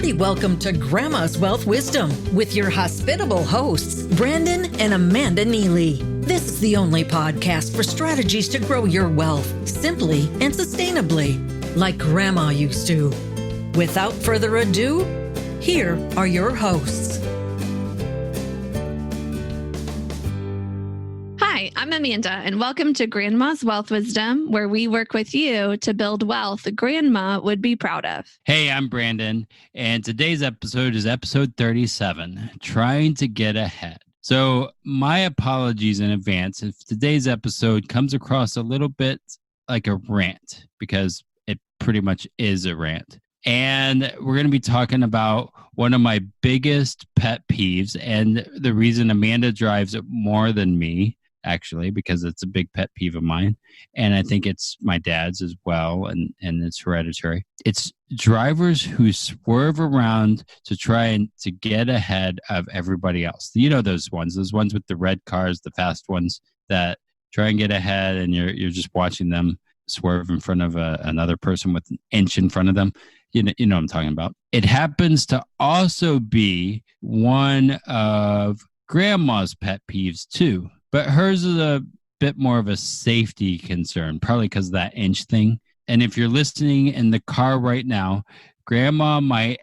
hearty welcome to Grandma's Wealth Wisdom with your hospitable hosts, Brandon and Amanda Neely. This is the only podcast for strategies to grow your wealth simply and sustainably, like Grandma used to. Without further ado, here are your hosts. Hi, I'm Amanda, and welcome to Grandma's Wealth Wisdom, where we work with you to build wealth Grandma would be proud of. Hey, I'm Brandon, and today's episode is episode 37, Trying to Get Ahead. So my apologies in advance if today's episode comes across a little bit like a rant, because it pretty much is a rant. And we're going to be talking about one of my biggest pet peeves, and the reason Amanda drives more than me, actually, because it's a big pet peeve of mine. And I think it's my dad's as well, and it's hereditary. It's drivers who swerve around to try to get ahead of everybody else. You know those ones with the red cars, the fast ones that try and get ahead, and you're just watching them swerve in front of another person with an inch in front of them. You know what I'm talking about. It happens to also be one of Grandma's pet peeves too. But hers is a bit more of a safety concern, probably because of that inch thing. And if you're listening in the car right now, Grandma might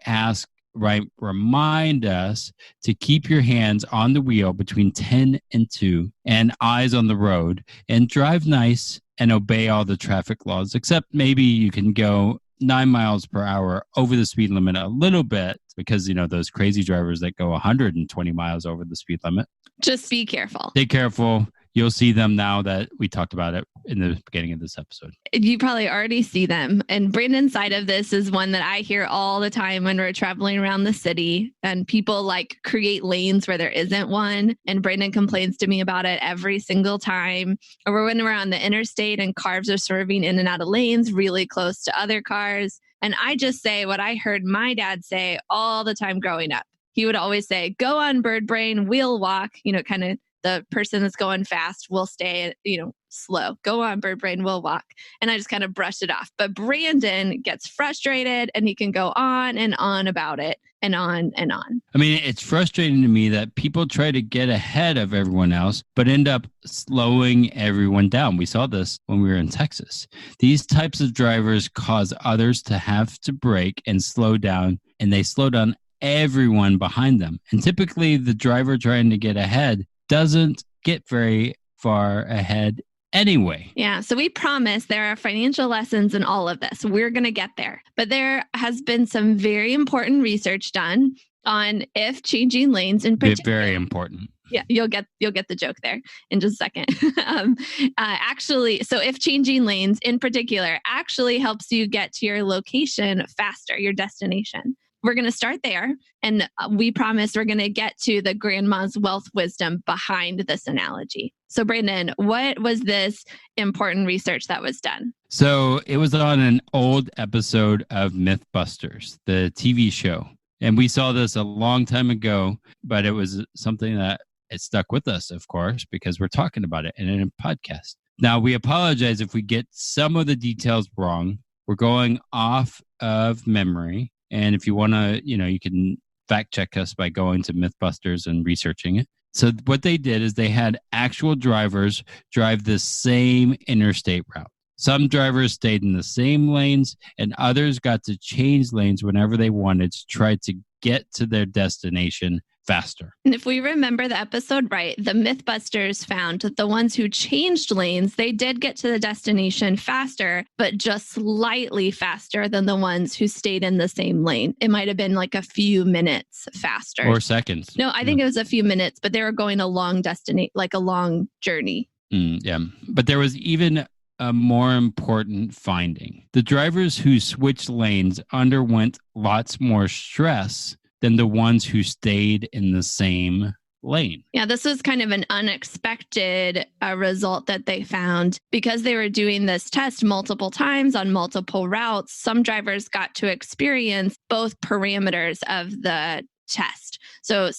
remind us to keep your hands on the wheel between 10 and 2 and eyes on the road, and drive nice and obey all the traffic laws, except maybe you can go 9 miles per hour over the speed limit a little bit, because, you know, those crazy drivers that go 120 miles over the speed limit. Just be careful. Stay careful. You'll see them now that we talked about it in the beginning of this episode. You probably already see them. And Brandon's side of this is one that I hear all the time when we're traveling around the city, and people like create lanes where there isn't one. And Brandon complains to me about it every single time. Or when we're on the interstate and cars are swerving in and out of lanes really close to other cars. And I just say what I heard my dad say all the time growing up. He would always say, go on, bird brain, we'll walk, kind of the person that's going fast will stay, slow. Go on, bird brain, we'll walk. And I just kind of brushed it off. But Brandon gets frustrated, and he can go on and on about it, and on and on. I mean, it's frustrating to me that people try to get ahead of everyone else, but end up slowing everyone down. We saw this when we were in Texas. These types of drivers cause others to have to brake and slow down, and they slow down everyone behind them. And typically the driver trying to get ahead doesn't get very far ahead anyway. Yeah. So we promise there are financial lessons in all of this. We're going to get there. But there has been some very important research done on if changing lanes in particular. Very important. Yeah, you'll get the joke there in just a second. So if changing lanes in particular actually helps you get to your location faster, your destination. We're going to start there, and we promise we're going to get to the Grandma's wealth wisdom behind this analogy. So Brandon, what was this important research that was done? So it was on an old episode of Mythbusters, the TV show. And we saw this a long time ago, but it was something that it stuck with us, of course, because we're talking about it in a podcast. Now, we apologize if we get some of the details wrong. We're going off of memory. And if you want to, you can fact check us by going to Mythbusters and researching it. So what they did is they had actual drivers drive the same interstate route. Some drivers stayed in the same lanes, and others got to change lanes whenever they wanted to try to get to their destination faster. And if we remember the episode right, the Mythbusters found that the ones who changed lanes, they did get to the destination faster, but just slightly faster than the ones who stayed in the same lane. It might have been like a few minutes faster. Or seconds. No, I think it was a few minutes, but they were going a long a long journey. Yeah. But there was even a more important finding. The drivers who switched lanes underwent lots more stress than the ones who stayed in the same lane. Yeah, this was kind of an unexpected result that they found. Because they were doing this test multiple times on multiple routes, some drivers got to experience both parameters of the test. So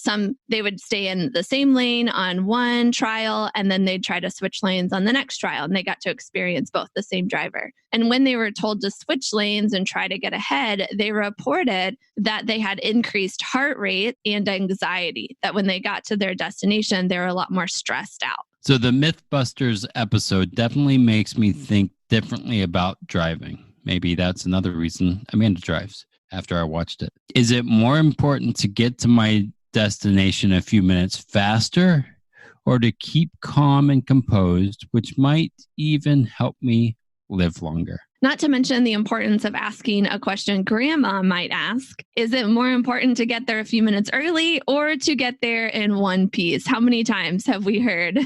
they would stay in the same lane on one trial, and then they'd try to switch lanes on the next trial, and they got to experience both the same driver. And when they were told to switch lanes and try to get ahead, they reported that they had increased heart rate and anxiety, that when they got to their destination, they were a lot more stressed out. So the Mythbusters episode definitely makes me think differently about driving. Maybe that's another reason Amanda drives after I watched it. Is it more important to get to my destination a few minutes faster, or to keep calm and composed, which might even help me live longer? Not to mention the importance of asking a question grandma might ask. Is it more important to get there a few minutes early or to get there in one piece? How many times have we heard,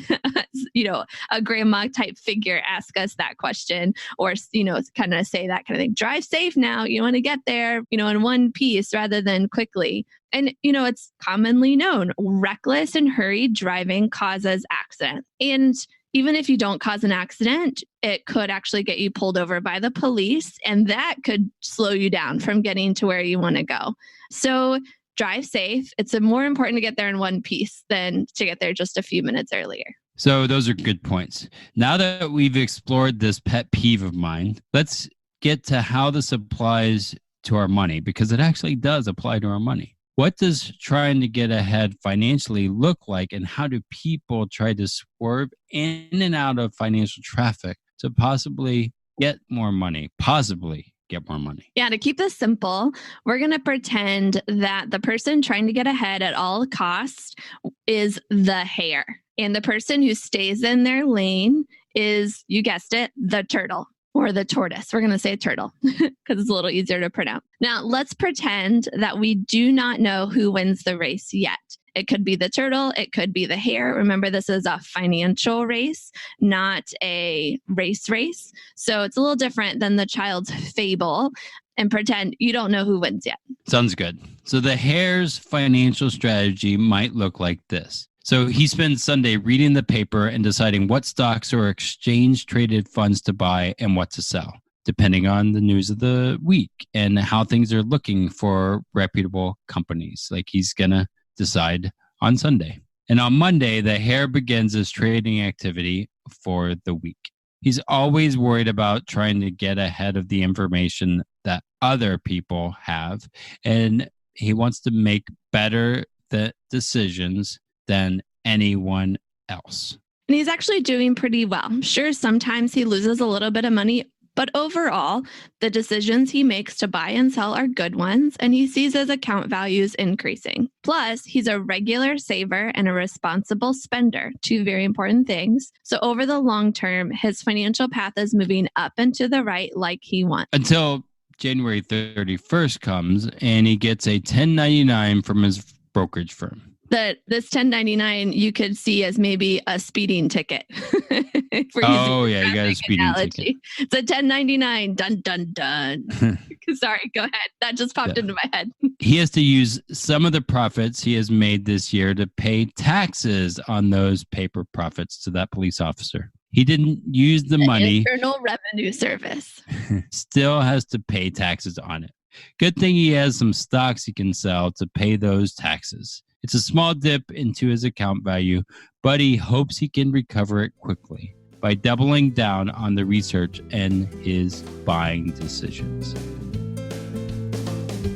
a grandma type figure ask us that question, or, kind of say that kind of thing? Drive safe now. You want to get there, in one piece rather than quickly. And, it's commonly known, reckless and hurried driving causes accidents. And even if you don't cause an accident, it could actually get you pulled over by the police, and that could slow you down from getting to where you want to go. So drive safe. It's more important to get there in one piece than to get there just a few minutes earlier. So those are good points. Now that we've explored this pet peeve of mine, let's get to how this applies to our money, because it actually does apply to our money. What does trying to get ahead financially look like, and how do people try to swerve in and out of financial traffic to possibly get more money? Yeah, to keep this simple, we're going to pretend that the person trying to get ahead at all costs is the hare, and the person who stays in their lane is, you guessed it, the turtle. Or the tortoise. We're going to say turtle because it's a little easier to pronounce. Now, let's pretend that we do not know who wins the race yet. It could be the turtle. It could be the hare. Remember, this is a financial race, not a race. So it's a little different than the child's fable. And pretend you don't know who wins yet. Sounds good. So the hare's financial strategy might look like this. So he spends Sunday reading the paper and deciding what stocks or exchange-traded funds to buy and what to sell, depending on the news of the week and how things are looking for reputable companies. Like he's going to decide on Sunday. And on Monday, the hare begins his trading activity for the week. He's always worried about trying to get ahead of the information that other people have, and he wants to make better decisions than anyone else. And he's actually doing pretty well. Sure, sometimes he loses a little bit of money, but overall, the decisions he makes to buy and sell are good ones, and he sees his account values increasing. Plus, he's a regular saver and a responsible spender, two very important things. So over the long term, his financial path is moving up and to the right like he wants. Until January 31st comes and he gets a 1099 from his brokerage firm. This 1099 you could see as maybe a speeding ticket. You got a speeding ticket. It's a 1099. Dun, dun, dun. Sorry, go ahead. That just popped into my head. He has to use some of the profits he has made this year to pay taxes on those paper profits to that police officer. He didn't use the money. Internal Revenue Service. Still has to pay taxes on it. Good thing he has some stocks he can sell to pay those taxes. It's a small dip into his account value, but he hopes he can recover it quickly by doubling down on the research and his buying decisions.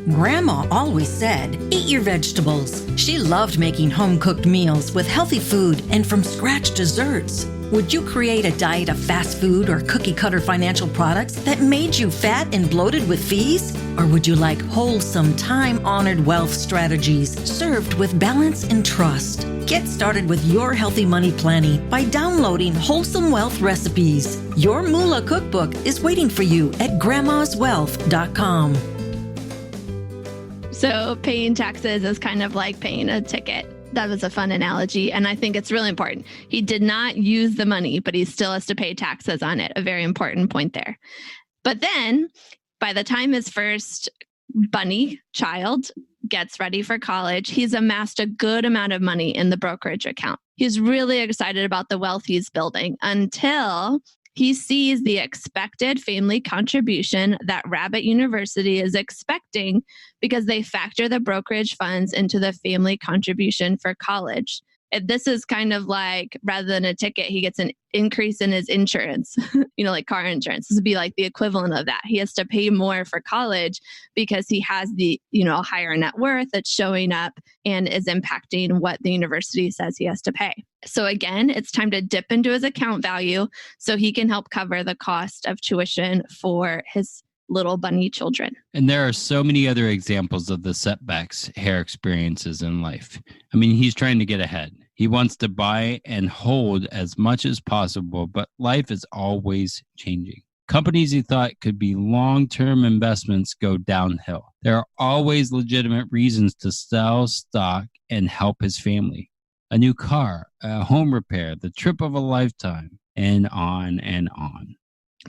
Grandma always said, eat your vegetables. She loved making home-cooked meals with healthy food and from-scratch desserts. Would you create a diet of fast food or cookie-cutter financial products that made you fat and bloated with fees? Or would you like wholesome, time-honored wealth strategies served with balance and trust? Get started with your healthy money planning by downloading Wholesome Wealth Recipes. Your Moolah cookbook is waiting for you at grandmaswealth.com. So paying taxes is kind of like paying a ticket. That was a fun analogy, and I think it's really important. He did not use the money, but he still has to pay taxes on it. A very important point there. But then, by the time his first bunny child gets ready for college, he's amassed a good amount of money in the brokerage account. He's really excited about the wealth he's building until He sees the expected family contribution that Rabbit University is expecting because they factor the brokerage funds into the family contribution for college. This is kind of like, rather than a ticket, he gets an increase in his insurance, like car insurance. This would be like the equivalent of that. He has to pay more for college because he has the, higher net worth that's showing up and is impacting what the university says he has to pay. So again, it's time to dip into his account value so he can help cover the cost of tuition for his little bunny children. And there are so many other examples of the setbacks Hare experiences in life. I mean, he's trying to get ahead. He wants to buy and hold as much as possible, but life is always changing. Companies he thought could be long-term investments go downhill. There are always legitimate reasons to sell stock and help his family. A new car, a home repair, the trip of a lifetime, and on and on.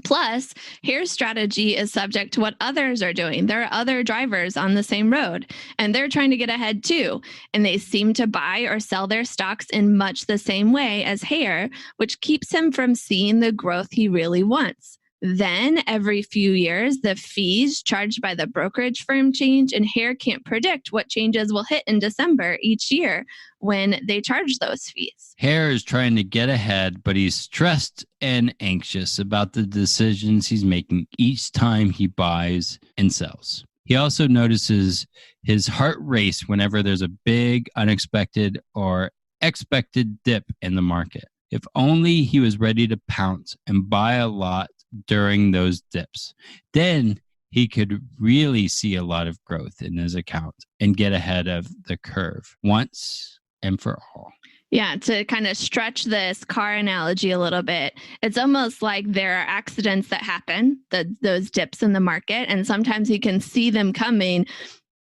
Plus, Hare's strategy is subject to what others are doing. There are other drivers on the same road, and they're trying to get ahead too. And they seem to buy or sell their stocks in much the same way as Hare, which keeps him from seeing the growth he really wants. Then, every few years, the fees charged by the brokerage firm change, and Hare can't predict what changes will hit in December each year when they charge those fees. Hare is trying to get ahead, but he's stressed and anxious about the decisions he's making each time he buys and sells. He also notices his heart race whenever there's a big, unexpected, or expected dip in the market. If only he was ready to pounce and buy a lot during those dips. Then he could really see a lot of growth in his account and get ahead of the curve once and for all. Yeah, to kind of stretch this car analogy a little bit, it's almost like there are accidents that happen, those dips in the market, and sometimes he can see them coming,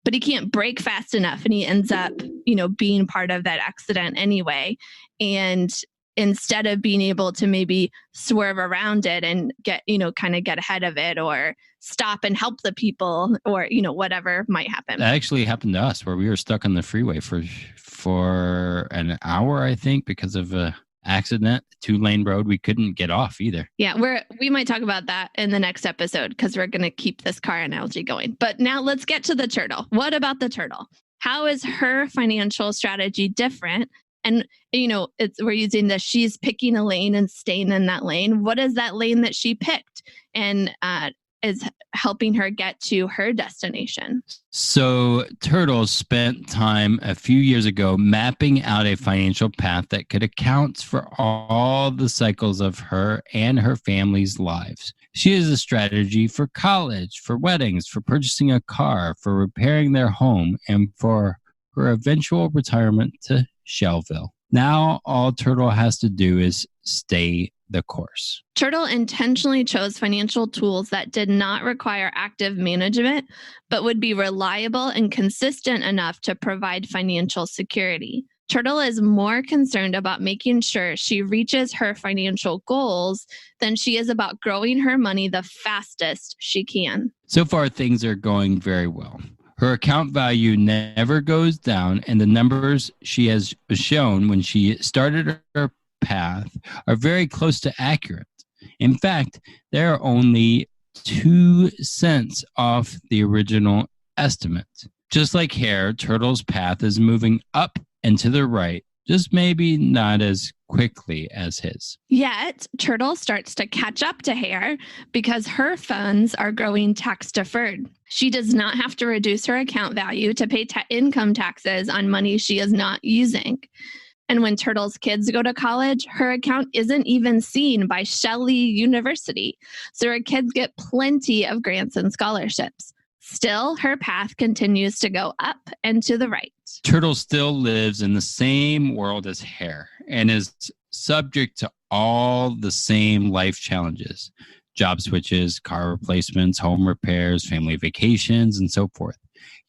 but he can't brake fast enough, and he ends up, being part of that accident anyway. And instead of being able to maybe swerve around it and get, kind of get ahead of it or stop and help the people or, whatever might happen. That actually happened to us where we were stuck on the freeway for an hour, I think, because of a accident, 2-lane road. We couldn't get off either. Yeah, we might talk about that in the next episode because we're going to keep this car analogy going. But now let's get to the turtle. What about the turtle? How is her financial strategy different? And, we're using the she's picking a lane and staying in that lane. What is that lane that she picked and is helping her get to her destination? So Turtle spent time a few years ago mapping out a financial path that could account for all the cycles of her and her family's lives. She has a strategy for college, for weddings, for purchasing a car, for repairing their home, and for her eventual retirement to Shellville. Now all Turtle has to do is stay the course. Turtle intentionally chose financial tools that did not require active management, but would be reliable and consistent enough to provide financial security. Turtle is more concerned about making sure she reaches her financial goals than she is about growing her money the fastest she can. So far, things are going very well. Her account value never goes down, and the numbers she has shown when she started her path are very close to accurate. In fact, they're only 2 cents off the original estimate. Just like Hare, Turtle's path is moving up and to the right, just maybe not as quickly as his. Yet, Turtle starts to catch up to Hare because her funds are growing tax deferred. She does not have to reduce her account value to pay income taxes on money she is not using. And when Turtle's kids go to college, her account isn't even seen by Shelley University. So her kids get plenty of grants and scholarships. Still, her path continues to go up and to the right. Turtle still lives in the same world as Hare and is subject to all the same life challenges: job switches, car replacements, home repairs, family vacations, and so forth.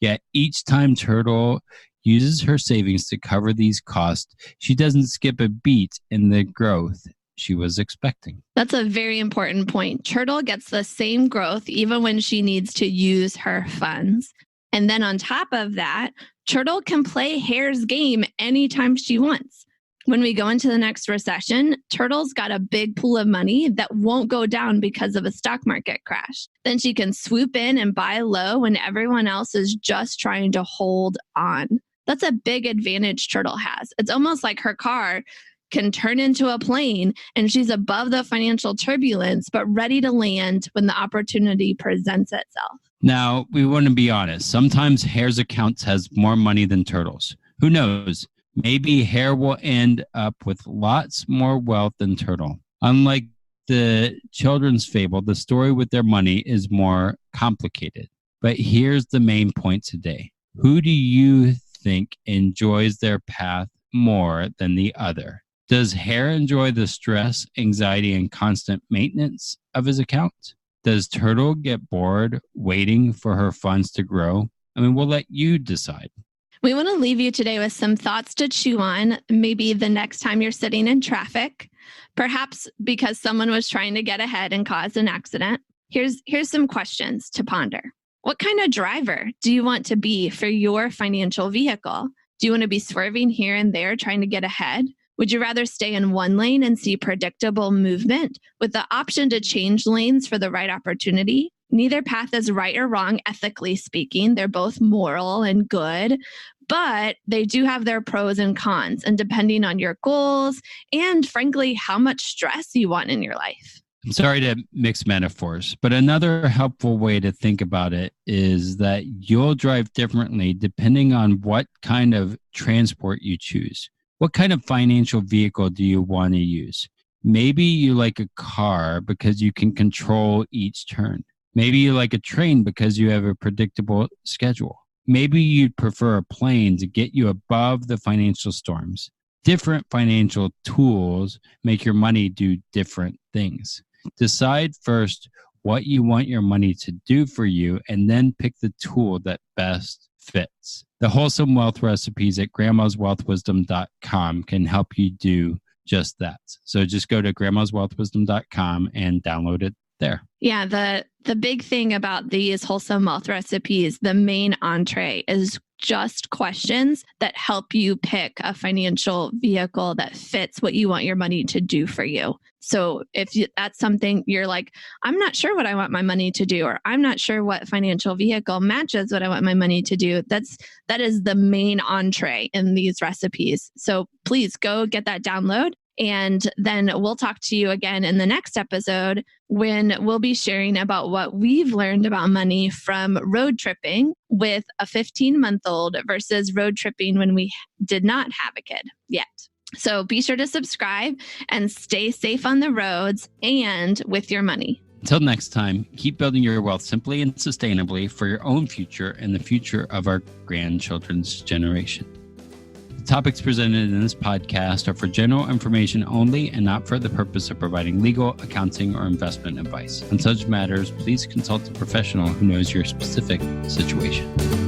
Yet each time Turtle uses her savings to cover these costs, she doesn't skip a beat in the growth she was expecting. That's a very important point. Turtle gets the same growth even when she needs to use her funds. And then on top of that, Turtle can play Hare's game anytime she wants. When we go into the next recession, Turtle's got a big pool of money that won't go down because of a stock market crash. Then she can swoop in and buy low when everyone else is just trying to hold on. That's a big advantage Turtle has. It's almost like her car can turn into a plane and she's above the financial turbulence, but ready to land when the opportunity presents itself. Now, we want to be honest. Sometimes Hare's accounts has more money than Turtle's. Who knows? Maybe Hare will end up with lots more wealth than Turtle. Unlike the children's fable, the story with their money is more complicated. But here's the main point today. Who do you think enjoys their path more than the other? Does Hare enjoy the stress, anxiety, and constant maintenance of his account? Does Turtle get bored waiting for her funds to grow? We'll let you decide. We want to leave you today with some thoughts to chew on, maybe the next time you're sitting in traffic, perhaps because someone was trying to get ahead and caused an accident. Here's some questions to ponder. What kind of driver do you want to be for your financial vehicle? Do you want to be swerving here and there trying to get ahead? Would you rather stay in one lane and see predictable movement with the option to change lanes for the right opportunity? Neither path is right or wrong, ethically speaking. They're both moral and good, but they do have their pros and cons, and depending on your goals and, frankly, how much stress you want in your life. I'm sorry to mix metaphors, but another helpful way to think about it is that you'll drive differently depending on what kind of transport you choose. What kind of financial vehicle do you want to use? Maybe you like a car because you can control each turn. Maybe you like a train because you have a predictable schedule. Maybe you'd prefer a plane to get you above the financial storms. Different financial tools make your money do different things. Decide first what you want your money to do for you, and then pick the tool that best fits. The Wholesome Wealth Recipes at grandmaswealthwisdom.com can help you do just that. So just go to grandmaswealthwisdom.com and download it there. Yeah, the big thing about these Wholesome Wealth Recipes, the main entree is just questions that help you pick a financial vehicle that fits what you want your money to do for you. So if that's something you're like, I'm not sure what I want my money to do, or I'm not sure what financial vehicle matches what I want my money to do, that is the main entree in these recipes. So please go get that download. And then we'll talk to you again in the next episode when we'll be sharing about what we've learned about money from road tripping with a 15-month-old versus road tripping when we did not have a kid yet. So be sure to subscribe and stay safe on the roads and with your money. Until next time, keep building your wealth simply and sustainably for your own future and the future of our grandchildren's generation. The topics presented in this podcast are for general information only and not for the purpose of providing legal, accounting, or investment advice. On such matters, please consult a professional who knows your specific situation.